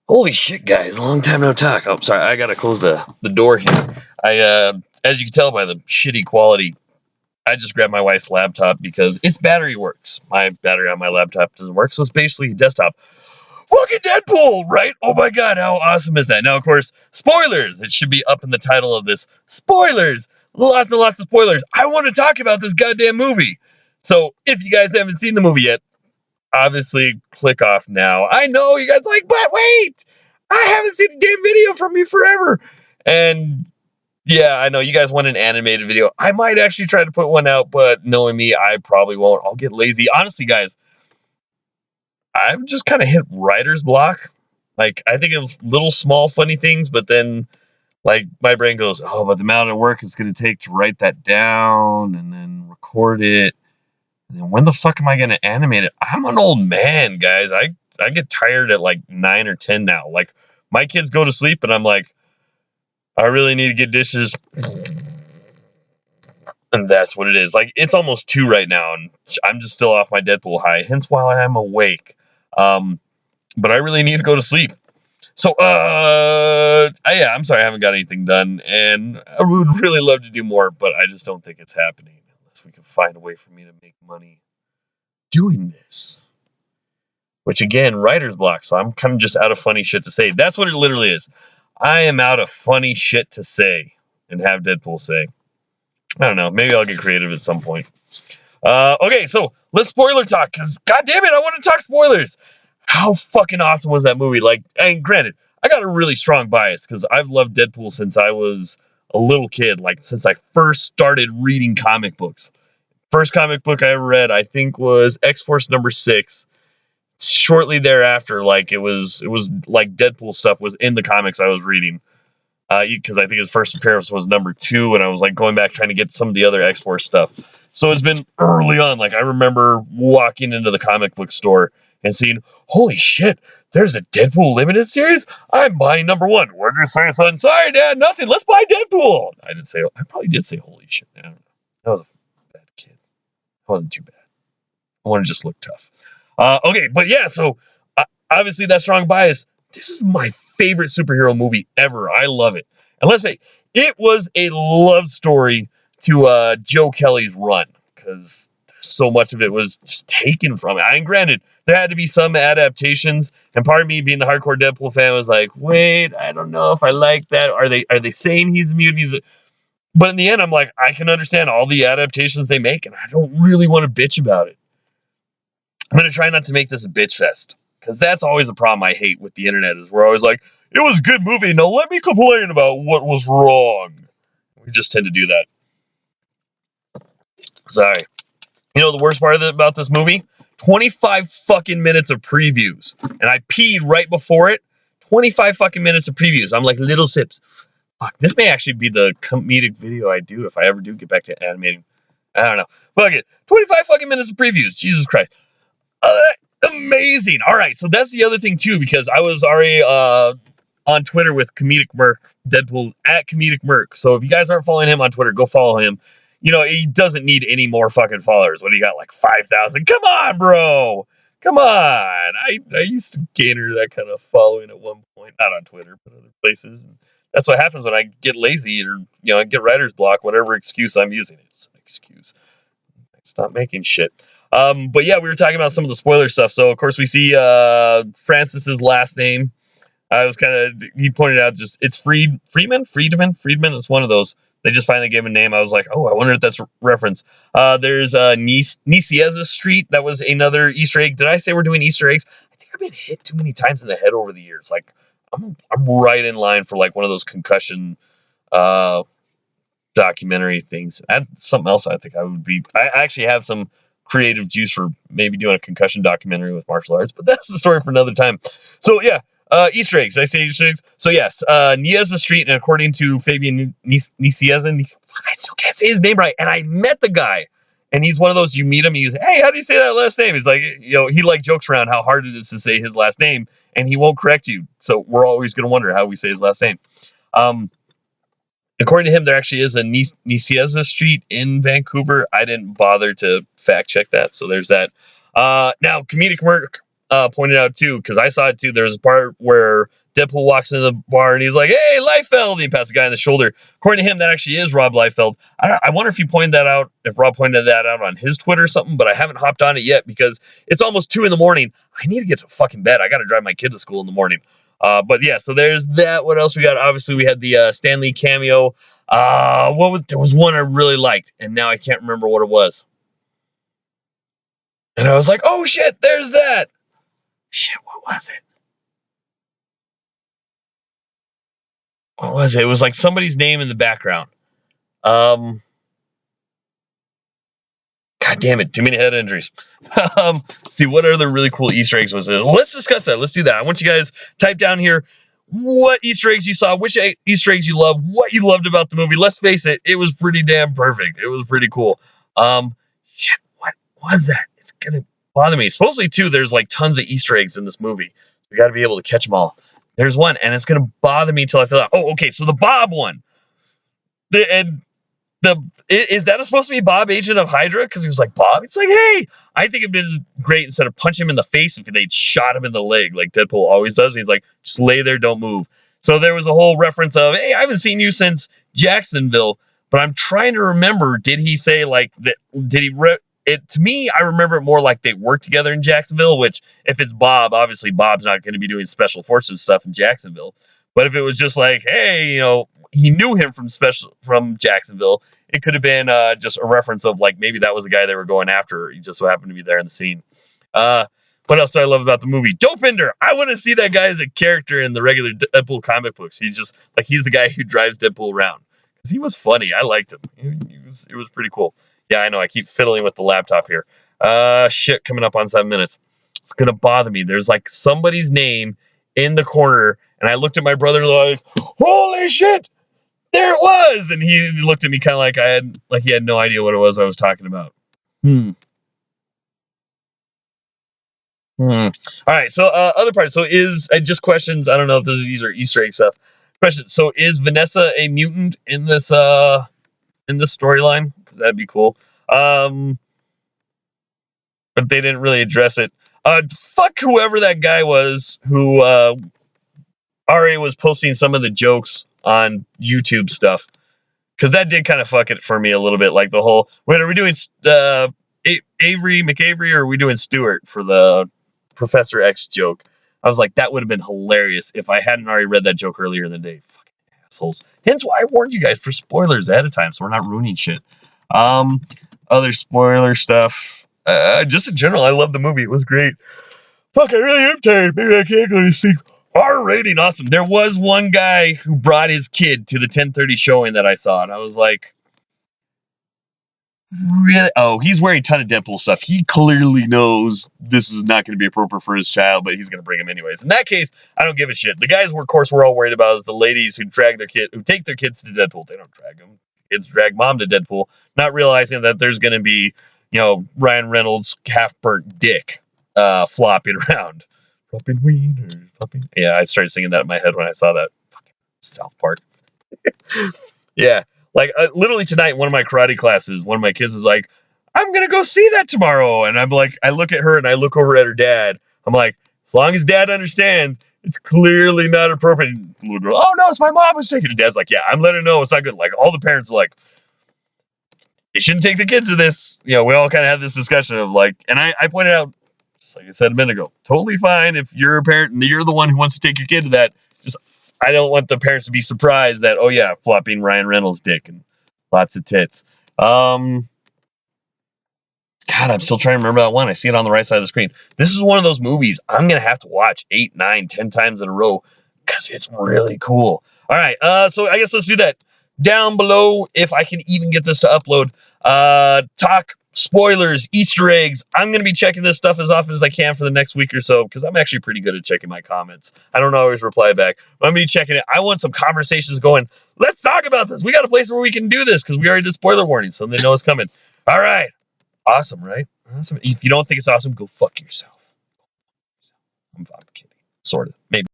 Holy shit, guys! Long time no talk. Oh, sorry, I gotta close the door here. As you can tell by the shitty quality, I just grabbed my wife's laptop because its battery works. My battery on my laptop doesn't work, so it's basically a desktop. Fucking Deadpool, right? Oh my god, how awesome is that? Now, of course, spoilers. It should be up in the title of this. Spoilers. Lots and lots of spoilers. I want to talk about this goddamn movie. So, if you guys haven't seen the movie yet, obviously click off now. I know you guys are like, but wait, I haven't seen a damn video from you forever. And yeah, I know you guys want an animated video. I might actually try to put one out, but knowing me, I probably won't. I'll get lazy. Honestly, guys, I've just kind of hit writer's block. Like, I think of little small funny things, but then like my brain goes, oh, but the amount of work it's going to take to write that down and then record it. And then when the fuck am I going to animate it? I'm an old man, guys. I get tired at like 9 or 10 now. Like, my kids go to sleep and I'm like, I really need to get dishes. And that's what it is. Like, it's almost 2 right now, and I'm just still off my Deadpool high, hence why I'm awake. But I really need to go to sleep. So, yeah, I'm sorry I haven't got anything done, and I would really love to do more, but I just don't think it's happening unless we can find a way for me to make money doing this. Which, again, writer's block, so I'm kind of just out of funny shit to say. That's what it literally is. I am out of funny shit to say and have Deadpool say. I don't know. Maybe I'll get creative at some point. Okay, so let's spoiler talk, because god damn it, I want to talk spoilers. How fucking awesome was that movie? Like, and granted, I got a really strong bias because I've loved Deadpool since I was a little kid, like since I first started reading comic books. First comic book I ever read, I think, was X-Force #6. Shortly thereafter, like it was like Deadpool stuff was in the comics I was reading. Because I think his first appearance was #2, and I was like going back trying to get some of the other X-Force stuff. So it's been early on. Like, I remember walking into the comic book store and seeing, holy shit, there's a Deadpool limited series? I'm buying #1. What did you say, son? Sorry, Dad, nothing. Let's buy Deadpool. I probably did say holy shit. I don't know. I was a bad kid. I wasn't too bad. I want to just look tough. Okay, but yeah, so obviously that strong bias. This is my favorite superhero movie ever. I love it. And let's say it was a love story to Joe Kelly's run, because so much of it was just taken from it. And granted, there had to be some adaptations, and part of me, being the hardcore Deadpool fan, was like, wait, I don't know if I like that. Are they saying he's a mutant? But in the end, I'm like, I can understand all the adaptations they make, and I don't really want to bitch about it. I'm going to try not to make this a bitch fest, because that's always a problem I hate with the internet, is we're always like, it was a good movie, now let me complain about what was wrong. We just tend to do that. Sorry. You know the worst part about this movie? 25 fucking minutes of previews. And I peed right before it. 25 fucking minutes of previews. I'm like, little sips. Fuck, this may actually be the comedic video I do if I ever do get back to animating. I don't know. Fuck it. 25 fucking minutes of previews. Jesus Christ. Amazing. All right, so that's the other thing too, because I was already on Twitter with Comedic Merc, Deadpool at Comedic Merc. So if you guys aren't following him on Twitter, go follow him. You know, he doesn't need any more fucking followers. What do you got, like 5,000? Come on, bro. Come on. I used to gainer that kind of following at one point, not on Twitter, but other places. And that's what happens when I get lazy, or I get writer's block, whatever excuse I'm using. It's an excuse. Stop making shit. But yeah, we were talking about some of the spoiler stuff. So of course we see Francis's last name. He pointed out, just it's Friedman. It's one of those. They just finally gave him a name. I was like, oh, I wonder if that's a reference. There's Nicieza Street. That was another Easter egg. Did I say we're doing Easter eggs? I think I've been hit too many times in the head over the years. Like, I'm right in line for like one of those concussion documentary things. That's something else I think I would be. I actually have some creative juice for maybe doing a concussion documentary with martial arts, but that's the story for another time. So yeah, Easter eggs. Did I say Easter eggs? So yes, Nieza Street, and according to Fabian Nicieza, I still can't say his name right, and I met the guy, and he's one of those, you meet him, he's, hey, how do you say that last name? He's like, he like jokes around how hard it is to say his last name, and he won't correct you, so we're always going to wonder how we say his last name. According to him, there actually is a Nicieza Street in Vancouver. I didn't bother to fact check that, so there's that. Now, Comedic Merc pointed out too, because I saw it too. There's a part where Deadpool walks into the bar and he's like, "Hey, Liefeld!" And he pats the guy on the shoulder. According to him, that actually is Rob Liefeld. I wonder if he pointed that out, if Rob pointed that out on his Twitter or something, but I haven't hopped on it yet because it's almost 2 in the morning. I need to get to fucking bed. I got to drive my kid to school in the morning. But yeah, so there's that. What else we got? Obviously, we had the Stan Lee cameo. There was one I really liked, and now I can't remember what it was. And I was like, "Oh shit, there's that." Shit, what was it? What was it? It was like somebody's name in the background. God damn it, too many head injuries. See, what other really cool Easter eggs was it? Well, let's discuss that. Let's do that. I want you guys type down here what Easter eggs you saw, which Easter eggs you love, what you loved about the movie. Let's face it, it was pretty damn perfect. It was pretty cool. Shit, what was that? It's gonna bother me. Supposedly, too, there's like tons of Easter eggs in this movie. We got to be able to catch them all. There's one, and it's gonna bother me until I fill out. Oh, okay. So the Bob one, is that supposed to be Bob, agent of Hydra? Because he was like, Bob? It's like, hey, I think it'd been great instead of punch him in the face if they'd shot him in the leg like Deadpool always does. He's like, just lay there, don't move. So there was a whole reference of, hey, I haven't seen you since Jacksonville, but I'm trying to remember, did he say like that? Did he it? To me, I remember it more like they worked together in Jacksonville, which if it's Bob, obviously Bob's not going to be doing special forces stuff in Jacksonville. But if it was just like, hey, he knew him from Jacksonville, it could have been just a reference of like maybe that was the guy they were going after. He just so happened to be there in the scene. What else do I love about the movie? Dopinder. I want to see that guy as a character in the regular Deadpool comic books. He's the guy who drives Deadpool around because he was funny. I liked him. It was pretty cool. Yeah, I know. I keep fiddling with the laptop here. Shit, coming up on 7 minutes. It's gonna bother me. There's like somebody's name in the corner, and I looked at my brother like, "Holy shit, there it was!" And he looked at me kind of like he had no idea what it was I was talking about. All right. So other parts. So is just questions. I don't know if these are Easter egg stuff. Questions. So is Vanessa a mutant in this storyline? Because that'd be cool. But they didn't really address it. Fuck whoever that guy was who RA was posting some of the jokes on YouTube stuff. Because that did kind of fuck it for me a little bit. Like the whole, wait, are we doing Avery McAvery or are we doing Stewart for the Professor X joke? I was like, that would have been hilarious if I hadn't already read that joke earlier in the day. Fucking assholes. Hence why I warned you guys for spoilers ahead of time, so we're not ruining shit. Other spoiler stuff. Just in general, I love the movie. It was great. Fuck, I really am tired. Maybe I can't go to sleep. R rating, awesome. There was one guy who brought his kid to the 10:30 showing that I saw, and I was like, really? Oh, he's wearing a ton of Deadpool stuff. He clearly knows this is not going to be appropriate for his child, but he's going to bring him anyways. In that case, I don't give a shit. The guys, of course, we're all worried about is the ladies who take their kids to Deadpool. They don't drag them. Kids drag mom to Deadpool, not realizing that there's going to be, Ryan Reynolds' half-burnt dick flopping around. Flopping wiener, flopping. Yeah, I started singing that in my head when I saw that. Fucking South Park. Yeah. Like, literally tonight, one of my karate classes, one of my kids is like, I'm going to go see that tomorrow. And I'm like, I look at her and I look over at her dad. I'm like, as long as dad understands, it's clearly not appropriate. Little girl, oh, no, it's my mom who's taking it. Dad's like, yeah, I'm letting her know it's not good. Like, all the parents are like, they shouldn't take the kids to this. We all kind of had this discussion of like, and I pointed out, just like I said a minute ago, totally fine if you're a parent and you're the one who wants to take your kid to that. Just, I don't want the parents to be surprised that, oh yeah, flopping Ryan Reynolds' dick and lots of tits. God, I'm still trying to remember that one. I see it on the right side of the screen. This is one of those movies I'm going to have to watch 8, 9, 10 times in a row because it's really cool. All right, so I guess let's do that. Down below, if I can even get this to upload, talk spoilers, Easter eggs. I'm going to be checking this stuff as often as I can for the next week or so because I'm actually pretty good at checking my comments. I don't always reply back, but I'm going to be checking it. I want some conversations going. Let's talk about this. We got a place where we can do this because we already did spoiler warnings, so they know it's coming. All right. Awesome, right? Awesome. If you don't think it's awesome, go fuck yourself. I'm kidding. Sort of. Maybe.